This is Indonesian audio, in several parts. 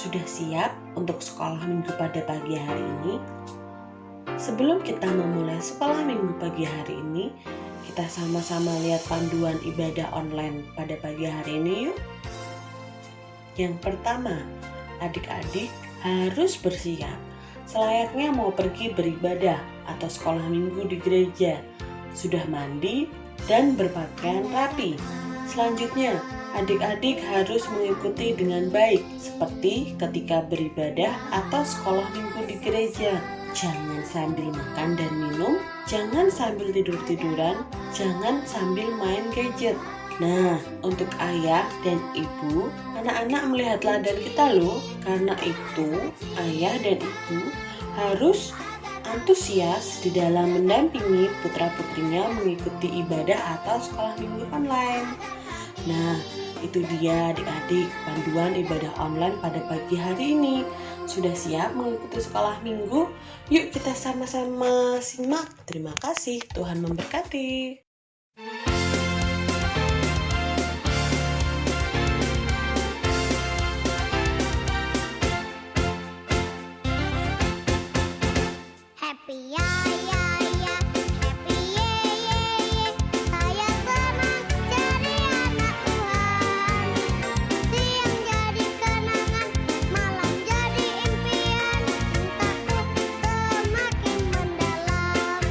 Sudah siap untuk sekolah minggu pada pagi hari ini? Sebelum kita memulai sekolah minggu pagi hari ini, kita sama-sama lihat panduan ibadah online pada pagi hari ini yuk. Yang pertama, adik-adik harus bersiap selayaknya mau pergi beribadah atau sekolah minggu di gereja. Sudah mandi dan berpakaian rapi. Selanjutnya, adik-adik harus mengikuti dengan baik seperti ketika beribadah atau sekolah minggu di gereja. Jangan sambil makan dan minum, jangan sambil tidur-tiduran, jangan sambil main gadget. Nah, untuk ayah dan ibu, anak-anak melihat teladan kita loh. Karena itu, ayah dan ibu harus antusias di dalam mendampingi putra-putrinya mengikuti ibadah atau sekolah minggu online. Nah, itu dia adik-adik panduan ibadah online pada pagi hari ini. Sudah siap mengikuti sekolah minggu? Yuk kita sama-sama simak. Terima kasih, Tuhan memberkati. Happy ya ya ya, happy ye ye ye. Saya senang jadi anak Tuhan. Siang jadi kenangan, malam jadi impian. Cintaku semakin mendalam.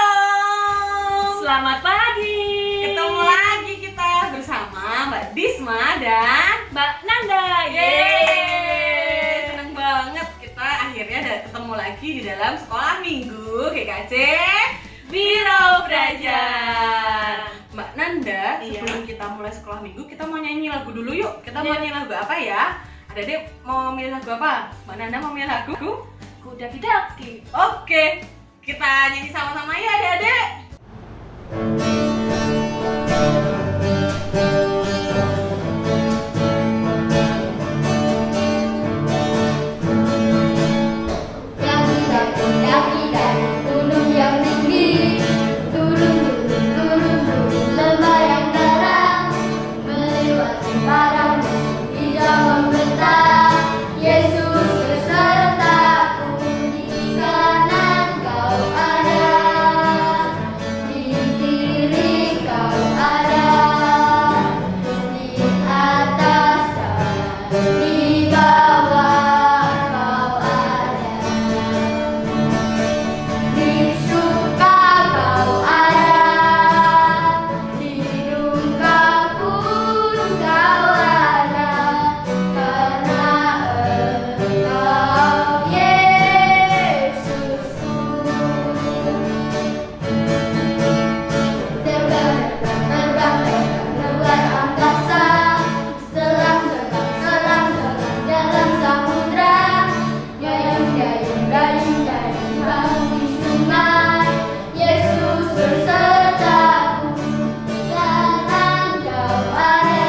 Shalom. Selamat pagi. Ketemu lagi kita bersama Mbak Disma dan Mbak Nanda. Yeay. Seneng banget kita akhirnya ketemu lagi di dalam sekolah minggu GKC Biro Belajar. Mbak Nanda, Iya. sebelum kita mulai sekolah minggu kita mau nyanyi lagu dulu yuk. Kita mau nyanyi lagu apa ya? Adik-adik mau milih lagu apa? Mbak Nanda mau milih lagu? Kuda didaki. Oke, kita nyanyi sama-sama ya adik-adik. Daki dari gunung yang tinggi, turun lembah yang dalam, melewati padang hijau membentang. Yesus besertaku, di kanan kau ada, di kiri kau ada, di atas dan di bawah kau ada. Di suka kau ada, di duka pun kau ada, karena Engkau Yesusku. Terbang luar angkasa, selang dalam samudra, dayung di sungai. Yesus bersertaku, di kanan kau ada,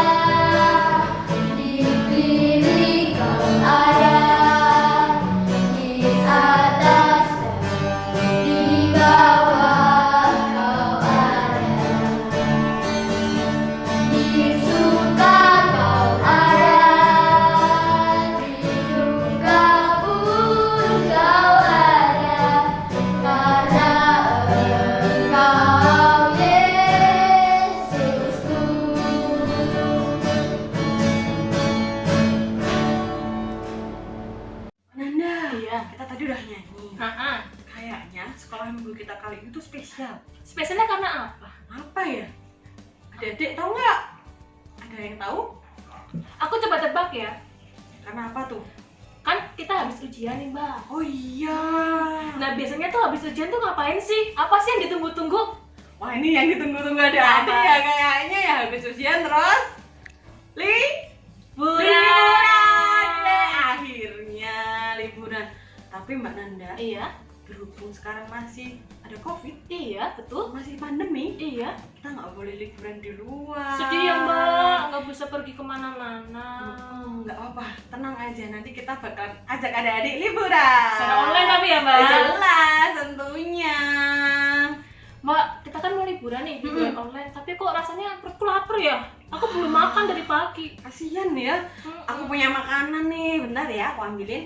di kiri kau ada, di atas dan di bawah kau ada. Di suka kau ada, di duka pun kau ada, karena Engkau Yesusku. Nanda, Iya. kita tadi udah nyanyi. Nah, Kayaknya sekolah minggu kita kali ini tuh spesial. spesialnya karena apa? Apa ya? Adik-adik tahu nggak? Ada yang tahu? Aku coba tebak ya. Karena apa tuh? Kan kita habis ujian nih, Mbak. Oh iya. Nah, biasanya tuh habis ujian tuh ngapain sih? Apa sih yang ditunggu-tunggu? Wah, ini yang ditunggu-tunggu adik-adik Apa? ya kayaknya ya, habis ujian terus liburan. Akhirnya liburan. Tapi Mbak Nanda, Iya. berhubung sekarang masih ada COVID, Iya, betul. masih pandemi, Iya. kita nggak boleh liburan di luar. Sedih ya, Mbak. Nggak bisa pergi kemana-mana. Nggak apa-apa, tenang aja. Nanti kita bakal ajak adik-adik liburan. Secara online tapi ya, Mbak. Jelas, tentunya. liburan nih, liburan online. Tapi kok rasanya perutku lapar ya? Aku belum makan dari pagi. Kasian ya. Aku punya makanan nih, bentar ya aku ambilin.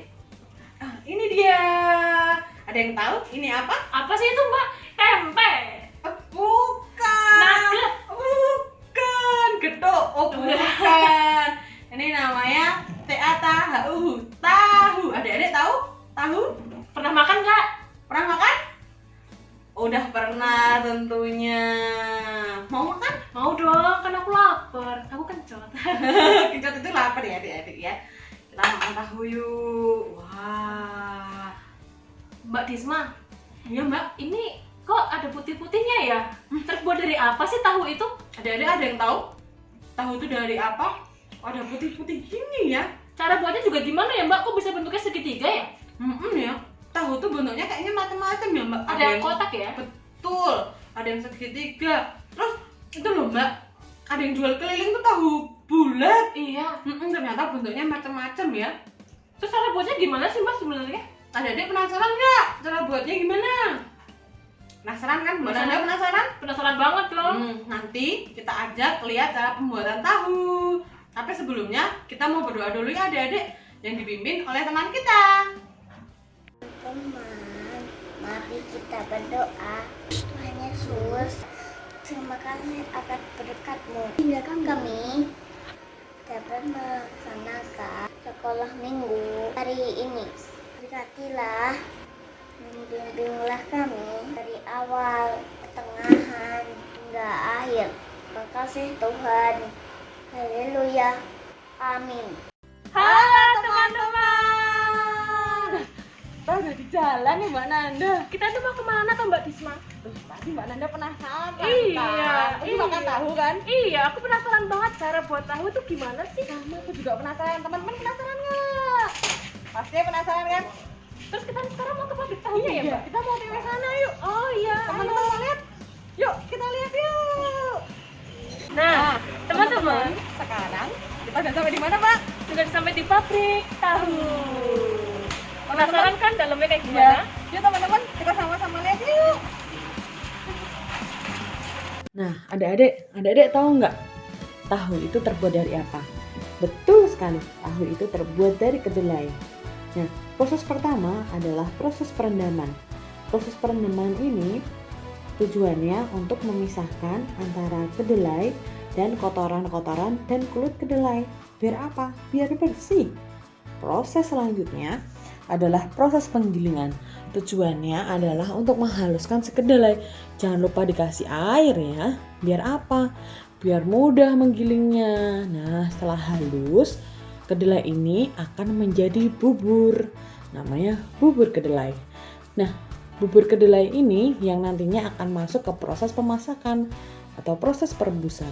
Ini dia. Ada yang tahu ini apa? Apa sih itu Mbak? Tempe. Bukan. Nugget. Bukan. Getuk. Oh bukan. Ini namanya tahu. Tahu. Adik-adik tahu? Tahu? Pernah makan nggak? Pernah makan? Udah pernah tentunya. Mau makan? Mau dong, kan aku lapar. Aku kencot. Kencot itu lapar ya adik-adik ya. Kita makan tahu yuk. Wah. Mbak Disma, Iya mbak. ini kok ada putih-putihnya ya? Terbuat dari apa sih tahu itu? Adik-adik ada yang tahu? Tahu itu dari apa? Oh, ada putih-putih gini ya. Cara buatnya juga gimana ya Mbak? Kok bisa bentuknya segitiga ya? Ya. Tahu tuh bentuknya kayaknya macam-macam ya mbak. Ada yang kotak ya? Betul. Ada yang segitiga. Terus itu loh mbak. Ada yang jual keliling tuh tahu bulat. Iya. Ternyata bentuknya macam-macam ya. Terus cara buatnya gimana sih Mbak sebenarnya? Adik-adik penasaran nggak? Cara buatnya gimana? Penasaran kan? Mbak Nanda penasaran? Penasaran banget dong. Nanti kita ajak lihat cara pembuatan tahu. Tapi sebelumnya kita mau berdoa dulu ya adik-adik yang dipimpin oleh teman kita. Teman, mari kita berdoa. Tuhan Yesus, terima kasih atas berkat-Mu hingga kami dapat melaksanakan sekolah minggu hari ini. Berkatilah, membimbinglah kami dari awal, pertengahan, hingga akhir. Terima kasih Tuhan. Haleluya. Amin. Halo teman-teman. Kita udah di jalan nih Mbak Nanda. Kita tuh mau kemana tuh Mbak Disma? Tadi Mbak Nanda penasaran kan? Iya, Ini makan tahu kan? Iya, aku penasaran banget cara buat tahu itu gimana sih? Sama aku juga penasaran. Teman-teman penasaran nggak? Pastinya penasaran kan? Terus kita sekarang mau ke pabrik tahunya ya Mbak? Kita mau ke sana yuk. Oh iya. Teman-teman mau lihat? Yuk kita lihat yuk. Nah, teman-teman, sekarang kita udah sampai di mana Pak? sudah sampai di pabrik tahu. Penasaran kan dalamnya kayak gimana? Yuk teman-teman kita sama-sama lihat yuk. Nah, adik-adik tahu nggak? Tahu itu terbuat dari apa? Betul sekali, tahu itu terbuat dari kedelai. Nah, proses pertama adalah proses perendaman. Proses perendaman ini tujuannya untuk memisahkan antara kedelai dan kotoran-kotoran dan kulit kedelai. Biar apa? Biar bersih. Proses selanjutnya adalah proses penggilingan. Tujuannya adalah untuk menghaluskan si kedelai. Jangan lupa dikasih air ya. Biar apa? Biar mudah menggilingnya. Nah, setelah halus, kedelai ini akan menjadi bubur. Namanya bubur kedelai. Nah, bubur kedelai ini yang nantinya akan masuk ke proses pemasakan atau proses perebusan.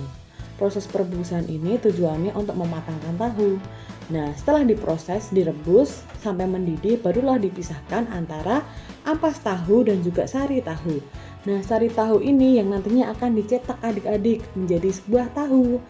Proses perebusan ini tujuannya untuk mematangkan tahu. Nah, setelah diproses, direbus sampai mendidih, barulah dipisahkan antara ampas tahu dan juga sari tahu. Nah, sari tahu ini yang nantinya akan dicetak adik-adik menjadi sebuah tahu.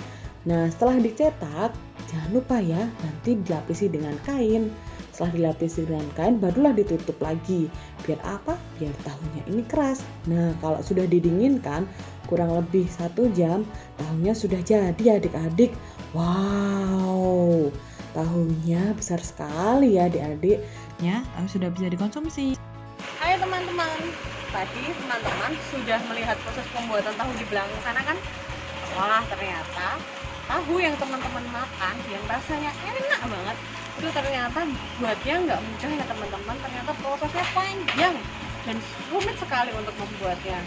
Nah, setelah dicetak, jangan lupa ya, nanti dilapisi dengan kain. Setelah dilapisi dengan kain, barulah ditutup lagi. Biar apa? Biar tahunya ini keras. Nah, kalau sudah didinginkan, kurang lebih 1 jam, tahunya sudah jadi adik-adik. Wow, tahunya besar sekali ya adik-adik. Ya, tahu sudah bisa dikonsumsi. Hai teman-teman, tadi teman-teman sudah melihat proses pembuatan tahu di belakang sana kan? Wah, ternyata tahu yang teman-teman makan yang rasanya enak banget itu ternyata buatnya nggak mudah ya teman-teman. Ternyata prosesnya panjang dan rumit sekali untuk membuatnya.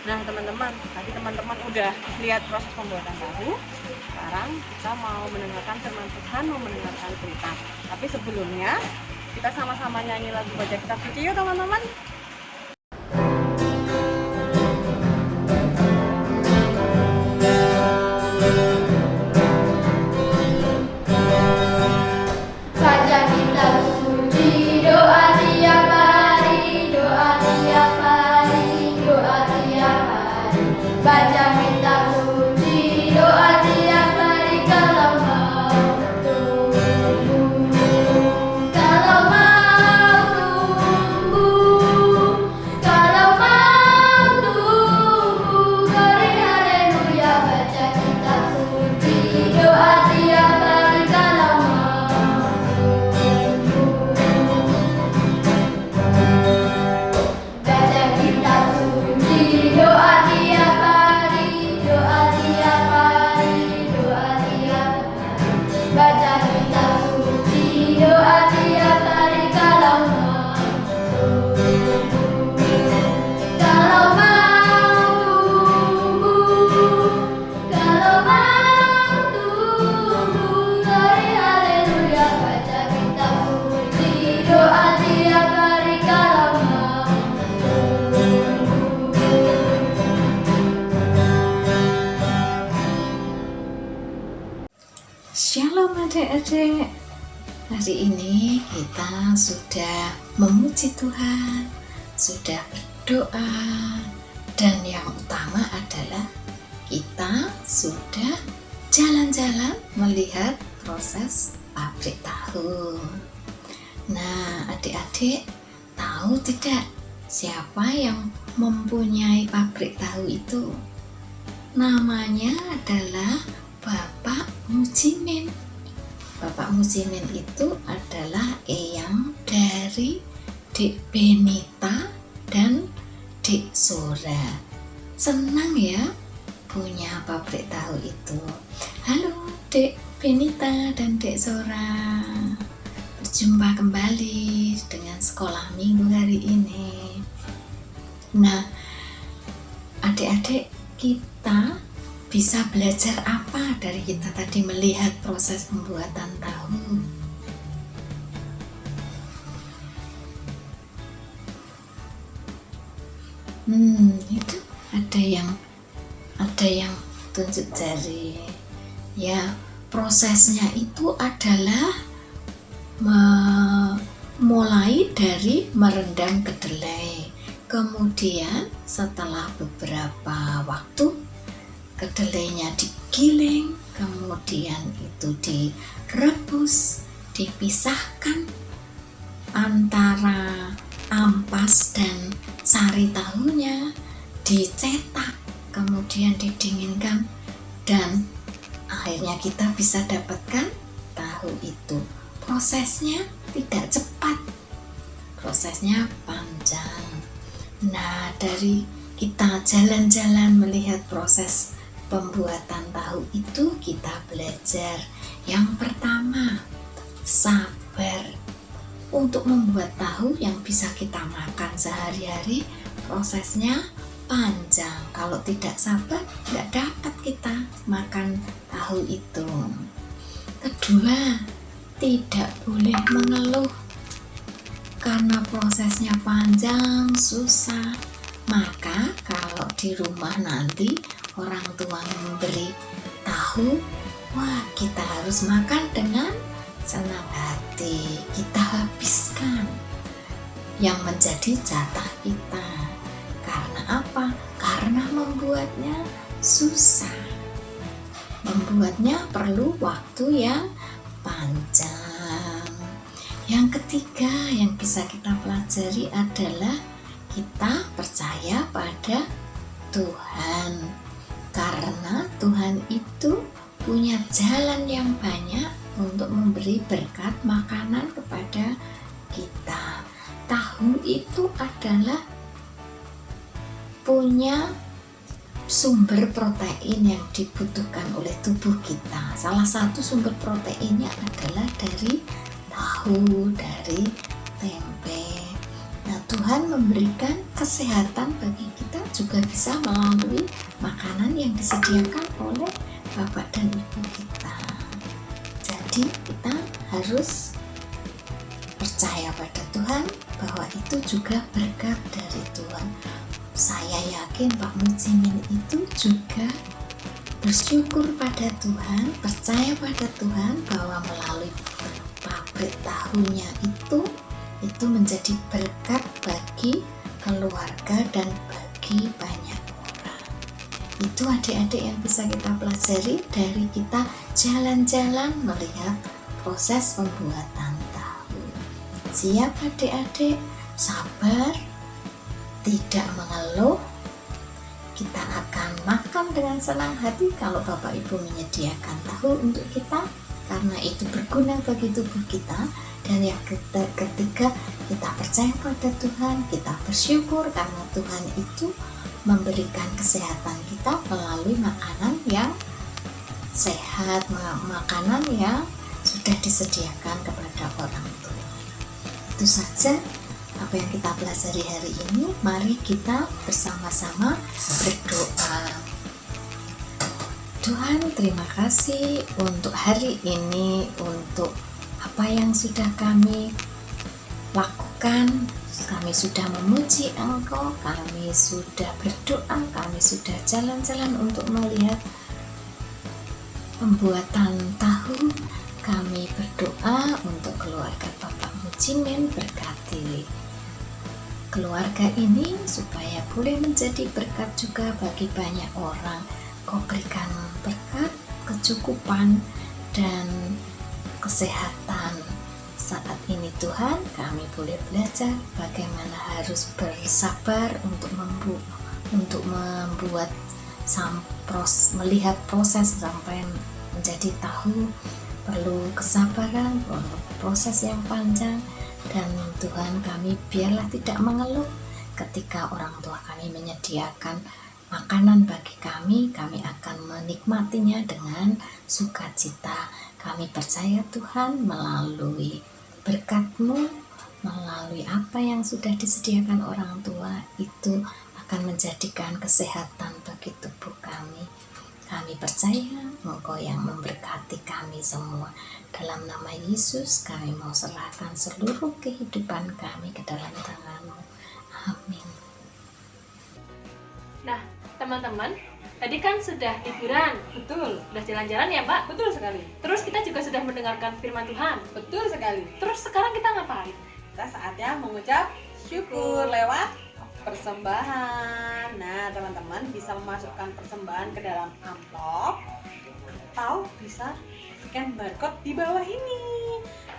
Nah teman-teman, tadi teman-teman udah lihat proses pembuatan tahu. Sekarang kita mau mendengarkan firman Tuhan, mau mendengarkan cerita. Tapi sebelumnya kita sama-sama nyanyi lagu baca kitab suci yuk teman-teman. Baca kitab suci, doa tiap hari, doa tiap hari, doa tiap hari. Baca kitab suci, doa tiap hari kalau mau tumbuh, kalau mau tumbuh, kalau mau tumbuh. Shalom adik-adik. Hari ini kita sudah memuji Tuhan, sudah berdoa, dan yang utama adalah kita sudah jalan-jalan melihat proses pabrik tahu. Nah, adik-adik tahu tidak siapa yang mempunyai pabrik tahu itu? Namanya adalah Bapak Mujimin. Bapak Mujimin itu adalah eyang dari Dek Benita dan Dek Zora. Senang ya punya pabrik tahu itu. Halo Dek Benita dan Dek Zora, berjumpa kembali dengan sekolah minggu hari ini. Nah, adik-adik, kita bisa belajar apa dari kita tadi melihat proses pembuatan tahu? Itu ada yang tunjuk jari. Ya, prosesnya itu adalah mulai dari merendam kedelai. Kemudian setelah beberapa waktu kedelainya digiling, kemudian itu direbus, dipisahkan antara ampas dan sari tahunya, dicetak, kemudian didinginkan, dan akhirnya kita bisa dapatkan tahu itu. Prosesnya tidak cepat, prosesnya panjang. Nah, dari kita jalan-jalan melihat proses pembuatan tahu itu, kita belajar yang pertama, sabar. Untuk membuat tahu yang bisa kita makan sehari-hari, prosesnya panjang. Kalau tidak sabar, nggak dapat kita makan tahu itu. Kedua, tidak boleh mengeluh karena prosesnya panjang, susah. Maka kalau di rumah nanti orang tua memberi tahu, wah, kita harus makan dengan senang hati. Kita habiskan yang menjadi jatah kita. Karena apa? Karena membuatnya susah. Membuatnya perlu waktu yang panjang. Yang ketiga yang bisa kita pelajari adalah kita percaya pada Tuhan. Karena Tuhan itu punya jalan yang banyak untuk memberi berkat makanan kepada kita. Tahu itu adalah punya sumber protein yang dibutuhkan oleh tubuh kita. Salah satu sumber proteinnya adalah dari tahu, dari tempe. Nah, Tuhan memberikan kesehatan bagi kita juga bisa melalui makanan yang disediakan oleh Bapak dan Ibu kita. Jadi kita harus percaya pada Tuhan bahwa itu juga berkat dari Tuhan. Saya yakin Pak Mujimin itu juga bersyukur pada Tuhan, percaya pada Tuhan bahwa melalui pabrik tahunya itu menjadi berkat bagi keluarga dan bagi banyak orang. Itu adik-adik yang bisa kita pelajari dari kita jalan-jalan melihat proses pembuatan tahu. Siap adik-adik, sabar, tidak mengeluh. Kita akan makan dengan senang hati kalau Bapak Ibu menyediakan tahu untuk kita, karena itu berguna bagi tubuh kita. Dan yang ketiga, kita percaya pada Tuhan, kita bersyukur karena Tuhan itu memberikan kesehatan kita melalui makanan yang sehat, makanan yang sudah disediakan kepada orang tua. Itu saja apa yang kita pelajari hari ini. Mari kita bersama-sama berdoa. Tuhan, terima kasih untuk hari ini, untuk apa yang sudah kami lakukan. Kami sudah memuji Engkau, kami sudah berdoa, kami sudah jalan-jalan untuk melihat pembuatan tahu. kami berdoa untuk keluarga Bapak Mujimin, berkati keluarga ini supaya boleh menjadi berkat juga bagi banyak orang. Kau berikan berkat, kecukupan, dan kesehatan. Saat ini Tuhan, kami boleh belajar bagaimana harus bersabar untuk membuat melihat proses sampai menjadi tahu. Perlu kesabaran, perlu proses yang panjang. Dan Tuhan, kami biarlah tidak mengeluh ketika orang tua kami menyediakan makanan bagi kami akan menikmatinya dengan sukacita. Kami percaya Tuhan, melalui berkat-Mu, melalui apa yang sudah disediakan orang tua, itu akan menjadikan kesehatan bagi tubuh kami. Kami percaya Engkau yang memberkati kami semua. Dalam nama Yesus kami mau serahkan seluruh kehidupan kami ke dalam tangan-Mu. Amin. Nah, teman-teman, tadi kan sudah liburan. Betul, Sudah jalan-jalan ya, Mbak? betul sekali. Terus kita juga sudah mendengarkan firman Tuhan. Betul sekali. Terus sekarang kita ngapain? Kita saatnya mengucap syukur lewat persembahan. Nah, teman-teman bisa memasukkan persembahan ke dalam amplop atau bisa scan barcode di bawah ini.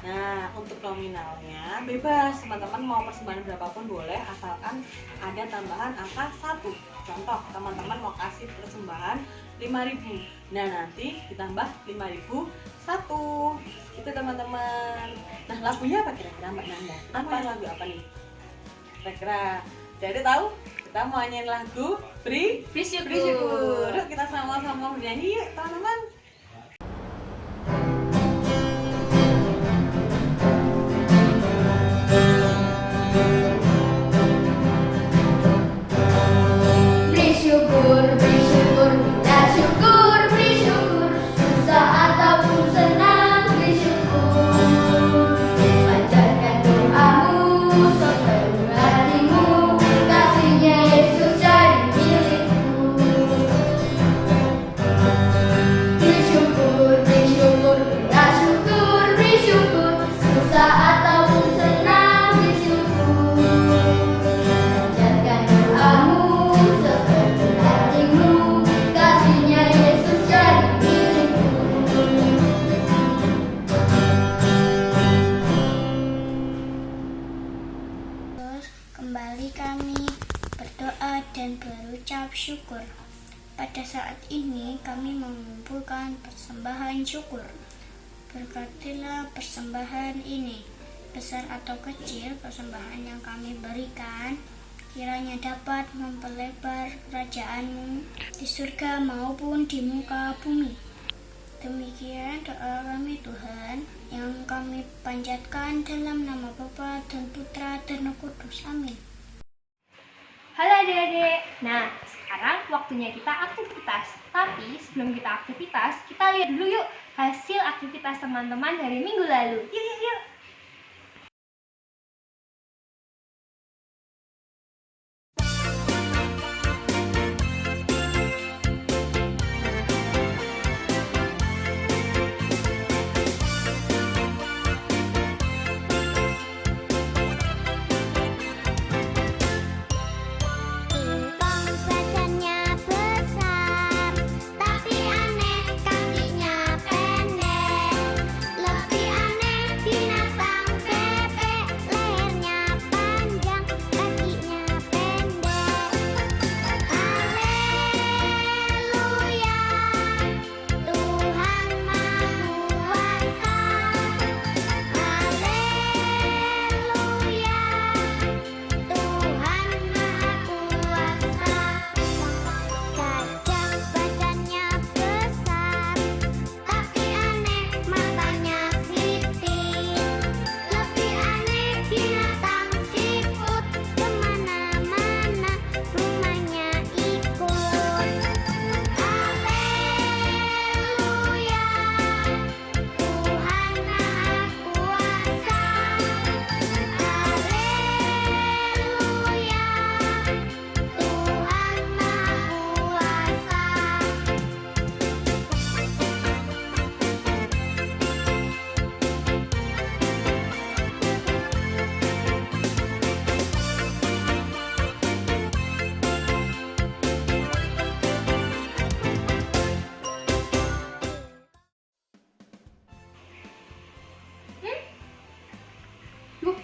Nah, untuk nominalnya bebas, teman-teman mau persembahan berapapun boleh asalkan ada tambahan angka 1. Contoh, teman-teman mau kasih persembahan 5.000. Nah, nanti ditambah 5.001. Itu teman-teman. Nah, lagunya apa kira-kira Mbak Nanda? Lagu apa nih? Kira-kira jadi tahu? Kita mau nyanyiin lagu Bersyukur. Yuk kita sama-sama bernyanyi yuk teman-teman. Bersyukur, bersyukur, kita syukur, bersyukur, susah ataupun senang, bersyukur. Panjatkan doamu, sepenuh hatimu, kasihnya Yesus jadi milikmu. Bersyukur, bersyukur, kita syukur, bersyukur, susah ataupun senang, bersyukur. Panjatkan doamu, sepenuh hatimu, kasihnya Yesus jadi milikmu. Terus kembali kami berdoa dan berucap syukur. Pada saat ini kami mengumpulkan persembahan syukur. Berkatilah persembahan ini, besar atau kecil persembahan yang kami berikan, kiranya dapat memperlebar kerajaan-Mu di surga maupun di muka bumi. Demikian doa kami Tuhan yang kami panjatkan dalam nama Bapa dan Putra dan Roh Kudus. Amin. Halo adik-adik. Nah, sekarang waktunya kita aktivitas. Tapi sebelum kita aktivitas, kita lihat dulu yuk hasil aktivitas teman-teman dari minggu lalu. Yuk. Ingkong badannya besar, tapi aneh kakinya pendek. Lebih aneh binatang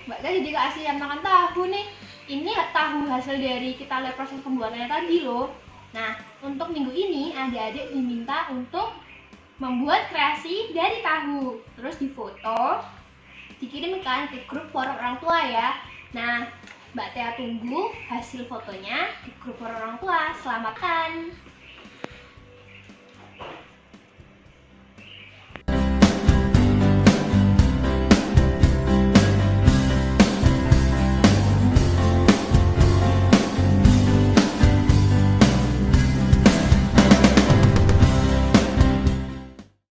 Mbak Tia jadi keasikan makan tahu nih. Ini tahu hasil dari kita lihat proses pembuatannya tadi loh. Nah, untuk minggu ini adik-adik diminta untuk membuat kreasi dari tahu. Terus difoto, dikirimkan ke grup forum orang tua ya. Nah, Mbak Tia tunggu hasil fotonya di grup forum orang tua. Selamat makan!